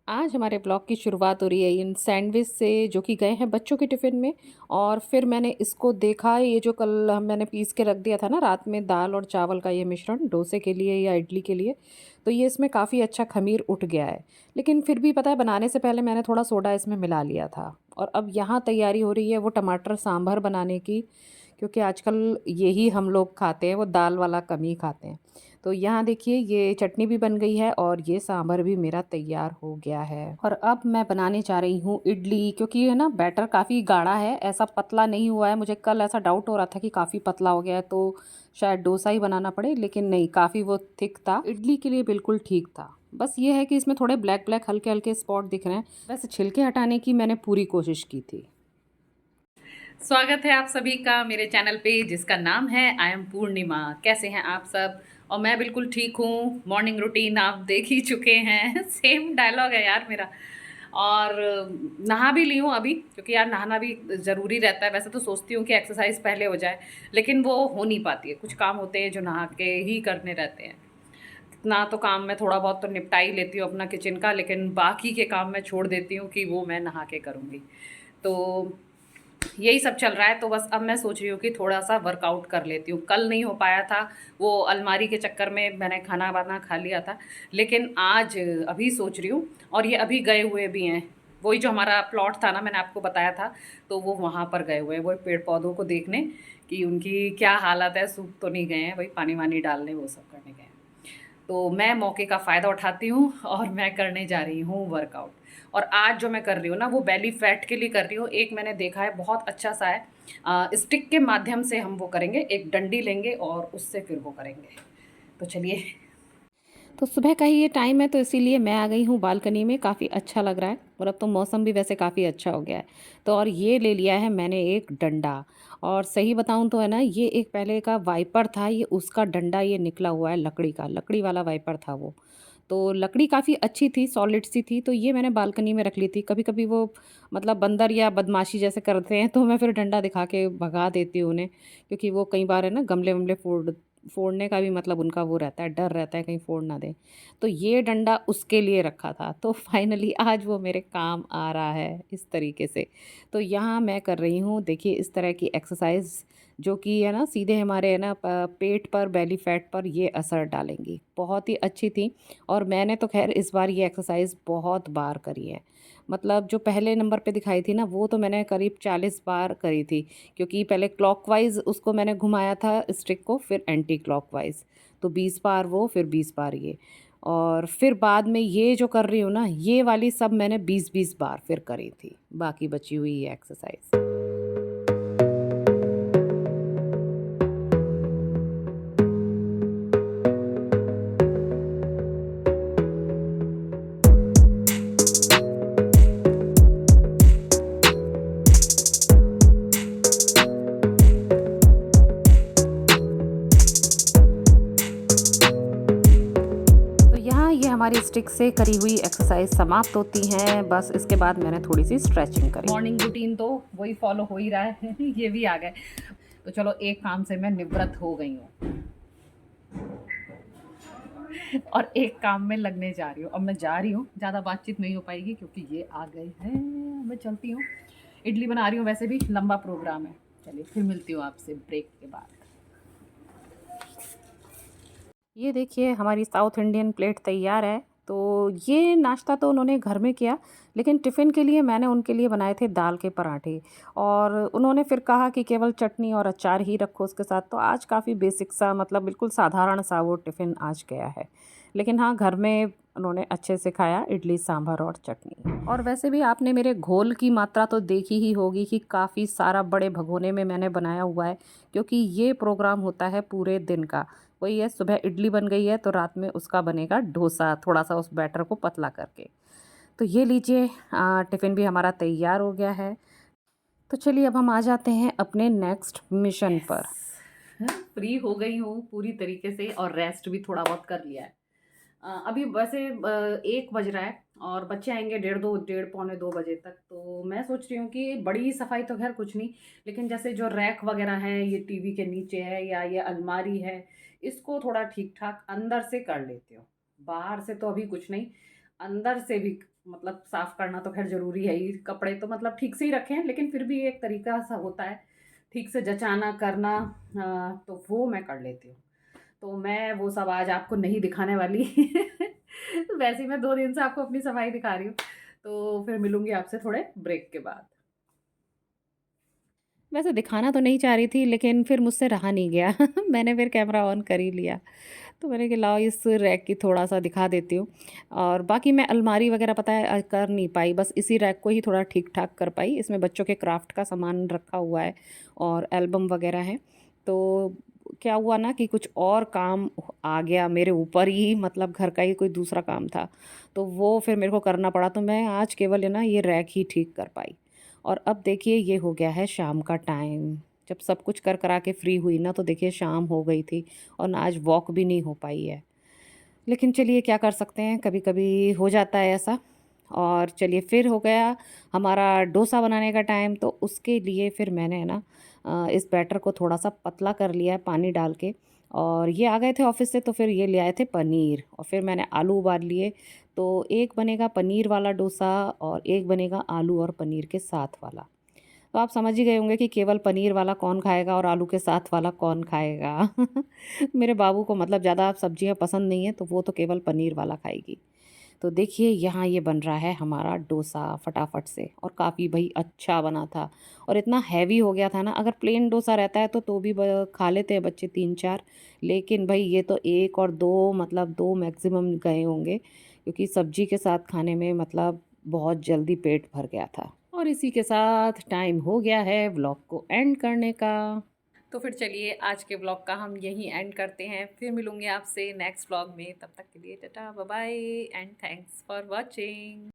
आज हमारे ब्लॉग की शुरुआत हो रही है इन सैंडविच से जो कि गए हैं बच्चों के टिफ़िन में। और फिर मैंने इसको देखा, ये जो कल मैंने पीस के रख दिया था ना रात में, दाल और चावल का ये मिश्रण डोसे के लिए या इडली के लिए, तो ये इसमें काफ़ी अच्छा ख़मीर उठ गया है। लेकिन फिर भी पता है, बनाने से पहले मैंने थोड़ा सोडा इसमें मिला लिया था। और अब यहाँ तैयारी हो रही है वो टमाटर सांभर बनाने की, क्योंकि आजकल यही हम लोग खाते हैं, वो दाल वाला कम ही खाते हैं। तो यहाँ देखिए, ये चटनी भी बन गई है और ये सांभर भी मेरा तैयार हो गया है। और अब मैं बनाने जा रही हूँ इडली, क्योंकि ये ना बैटर काफ़ी गाढ़ा है, ऐसा पतला नहीं हुआ है। मुझे कल ऐसा डाउट हो रहा था कि काफ़ी पतला हो गया है तो शायद डोसा ही बनाना पड़े, लेकिन नहीं, काफ़ी वो थिक था, इडली के लिए बिल्कुल ठीक था। बस ये है कि इसमें थोड़े ब्लैक ब्लैक हल्के हल्के स्पॉट दिख रहे हैं। वैसे छिलके हटाने की मैंने पूरी कोशिश की थी। स्वागत है आप सभी का मेरे चैनल पे जिसका नाम है आई एम पूर्णिमा। कैसे हैं आप सब? और मैं बिल्कुल ठीक हूँ। मॉर्निंग रूटीन आप देख ही चुके हैं सेम डायलॉग है यार मेरा। और नहा भी ली हूँ अभी, क्योंकि यार नहाना भी ज़रूरी रहता है। वैसे तो सोचती हूँ कि एक्सरसाइज पहले हो जाए, लेकिन वो हो नहीं पाती है। कुछ काम होते हैं जो नहा के ही करने रहते हैं। ना तो काम मैं थोड़ा बहुत तो निपटा ही लेती हूँ अपना किचन का, लेकिन बाकी के काम मैं छोड़ देती हूँ कि वो मैं नहा के करूँगी। तो यही सब चल रहा है। तो बस अब मैं सोच रही हूँ कि थोड़ा-सा वर्कआउट कर लेती हूँ। कल नहीं हो पाया था, वो अलमारी के चक्कर में मैंने खाना-वाना खा लिया था। लेकिन आज अभी सोच रही हूँ, और ये अभी गए हुए भी हैं। वही जो हमारा प्लॉट था ना, मैंने आपको बताया था, तो वो वहाँ पर गए हुए हैं, वो पेड़-पौधों को देखने कि उनकी क्या हालत है, सूख तो नहीं गए हैं, वही पानी-वानी डालने वो सब करने गए हैं। तो मैं मौके का फ़ायदा उठाती हूँ और मैं करने जा रही हूँ वर्कआउट। और आज जो मैं कर रही हूँ ना, वो बेली फैट के लिए कर रही हूँ। एक मैंने देखा है बहुत अच्छा सा है, स्टिक के माध्यम से हम वो करेंगे, एक डंडी लेंगे और उससे फिर वो करेंगे। तो चलिए। तो सुबह का ही ये टाइम है, तो इसीलिए मैं आ गई हूँ बालकनी में। काफ़ी अच्छा लग रहा है और अब तो मौसम भी वैसे काफ़ी अच्छा हो गया है। तो और ये ले लिया है मैंने एक डंडा। और सही बताऊँ तो है ना, ये एक पहले का वाइपर था, ये उसका डंडा ये निकला हुआ है लकड़ी का, लकड़ी वाला वाइपर था वो। तो लकड़ी काफ़ी अच्छी थी, सॉलिड सी थी, तो ये मैंने बालकनी में रख ली थी। कभी कभी वो मतलब बंदर या बदमाशी जैसे करते हैं तो मैं फिर डंडा दिखा के भगा देती हूँ उन्हें, क्योंकि वो कई बार है ना गमले वमले फोड़ने का भी मतलब उनका वो रहता है, डर रहता है कहीं फोड़ ना दें। तो ये डंडा उसके लिए रखा था, तो फाइनली आज वो मेरे काम आ रहा है इस तरीके से। तो यहाँ मैं कर रही हूँ, देखिए, इस तरह की एक्सरसाइज जो कि है ना सीधे हमारे है ना पेट पर, बेली फैट पर ये असर डालेंगी। बहुत ही अच्छी थी। और मैंने तो खैर इस बार ये एक्सरसाइज बहुत बार करी है। मतलब जो पहले नंबर पे दिखाई थी ना, वो तो मैंने करीब 40 बार करी थी, क्योंकि पहले क्लॉकवाइज उसको मैंने घुमाया था स्टिक को, फिर एंटी क्लॉकवाइज। तो 20 बार वो, फिर 20 बार ये। और फिर बाद में ये जो कर रही हूँ ना, ये वाली सब मैंने 20-20 बार फिर करी थी, बाकी बची हुई ये एक्सरसाइज। तो यहाँ ये हमारी स्टिक से करी हुई एक्सरसाइज समाप्त होती हैं। बस इसके बाद मैंने थोड़ी सी स्ट्रेचिंग करी। मॉर्निंग रूटीन तो वही फॉलो हो ही रहा है ये भी आ गए। तो चलो, एक काम से मैं निवृत्त हो गई हूँ और एक काम में लगने जा रही हूँ। अब मैं जा रही हूँ, ज़्यादा बातचीत नहीं हो पाएगी क्योंकि ये आ गए हैं। मैं चलती हूँ, इडली बना रही हूँ, वैसे भी लंबा प्रोग्राम है। चलिए, फिर मिलती हूँ आपसे ब्रेक के बाद। ये देखिए, हमारी साउथ इंडियन प्लेट तैयार है। तो ये नाश्ता तो उन्होंने घर में किया, लेकिन टिफ़िन के लिए मैंने उनके लिए बनाए थे दाल के पराठे। और उन्होंने फिर कहा कि केवल चटनी और अचार ही रखो उसके साथ। तो आज काफ़ी बेसिक सा, मतलब बिल्कुल साधारण सा वो टिफ़िन आज गया है। लेकिन हाँ, घर में उन्होंने अच्छे से खाया, इडली सांभर और चटनी। और वैसे भी आपने मेरे घोल की मात्रा तो देखी ही होगी कि काफ़ी सारा बड़े भगोने में मैंने बनाया हुआ है, क्योंकि ये प्रोग्राम होता है पूरे दिन का। वही है, सुबह इडली बन गई है तो रात में उसका बनेगा डोसा, थोड़ा सा उस बैटर को पतला करके। तो ये लीजिए, टिफ़िन भी हमारा तैयार हो गया है। तो चलिए, अब हम आ जाते हैं अपने नेक्स्ट मिशन यस, पर। फ्री हो गई हूँ पूरी तरीके से और रेस्ट भी थोड़ा बहुत कर लिया है। अभी वैसे 1 बज रहा है और बच्चे आएँगे डेढ़ पौने 2 बजे तक। तो मैं सोच रही हूँ कि बड़ी सफाई तो ख़ैर कुछ नहीं, लेकिन जैसे जो रैक वग़ैरह हैं, ये टीवी के नीचे है या ये अलमारी है, इसको थोड़ा ठीक-ठाक अंदर से कर लेती हूँ। बाहर से तो अभी कुछ नहीं, अंदर से भी मतलब साफ़ करना तो ख़ैर ज़रूरी है ही, कपड़े तो मतलब ठीक से ही रखे हैं, लेकिन फिर भी एक तरीका सा होता है, ठीक से जचाना, करना, तो वो मैं कर लेती हूँ। तो मैं वो सब आज आपको नहीं दिखाने वाली। वैसे ही मैं 2 दिन से आपको अपनी सफाई दिखा रही हूँ, तो फिर मिलूँगी आपसे थोड़े ब्रेक के बाद। वैसे दिखाना तो नहीं चाह रही थी, लेकिन फिर मुझसे रहा नहीं गया। मैंने फिर कैमरा ऑन कर ही लिया। तो मैंने कहा लाओ इस रैक की थोड़ा-सा दिखा देती हूँ। और बाकी मैं अलमारी वग़ैरह पता है कर नहीं पाई, बस इसी रैक को ही थोड़ा ठीक-ठाक कर पाई। इसमें बच्चों के क्राफ्ट का सामान रखा हुआ है और एल्बम वग़ैरह हैं। तो क्या हुआ ना कि कुछ और काम आ गया मेरे ऊपर ही, मतलब घर का ही कोई दूसरा काम था। तो वो फिर मेरे को करना पड़ा, तो मैं आज केवल है ना ये रैक ही ठीक कर पाई। और अब देखिए ये हो गया है शाम का टाइम। जब सब कुछ कर करा के फ्री हुई ना, तो देखिए शाम हो गई थी और ना आज वॉक भी नहीं हो पाई है। लेकिन चलिए क्या कर सकते हैं, कभी-कभी हो जाता है ऐसा। और चलिए फिर हो गया हमारा डोसा बनाने का टाइम, तो उसके लिए फिर मैंने है ना इस बैटर को थोड़ा-सा पतला कर लिया है पानी डाल के। और ये आ गए थे ऑफ़िस से, तो फिर ये ले आए थे पनीर और फिर मैंने आलू उबाल लिए। तो एक बनेगा पनीर वाला डोसा और एक बनेगा आलू और पनीर के साथ वाला। तो आप समझ ही गए होंगे कि केवल पनीर वाला कौन खाएगा और आलू के साथ वाला कौन खाएगा। मेरे बाबू को मतलब ज़्यादा सब्जियां पसंद नहीं है, तो वो तो केवल पनीर वाला खाएगी। तो देखिए यहाँ ये बन रहा है हमारा डोसा फटाफट से, और काफ़ी भाई अच्छा बना था। और इतना हैवी हो गया था ना, अगर प्लेन डोसा रहता है तो भी खा लेते हैं बच्चे 3-4। लेकिन भाई ये तो 1 और 2, मतलब 2 मैक्सिमम गए होंगे, क्योंकि सब्जी के साथ खाने में मतलब बहुत जल्दी पेट भर गया था। और इसी के साथ टाइम हो गया है व्लॉग को एंड करने का। तो फिर चलिए आज के व्लॉग का हम यहीं एंड करते हैं, फिर मिलूँगी आपसे नेक्स्ट व्लॉग में, तब तक के लिए tata, bye bye and thanks for watching.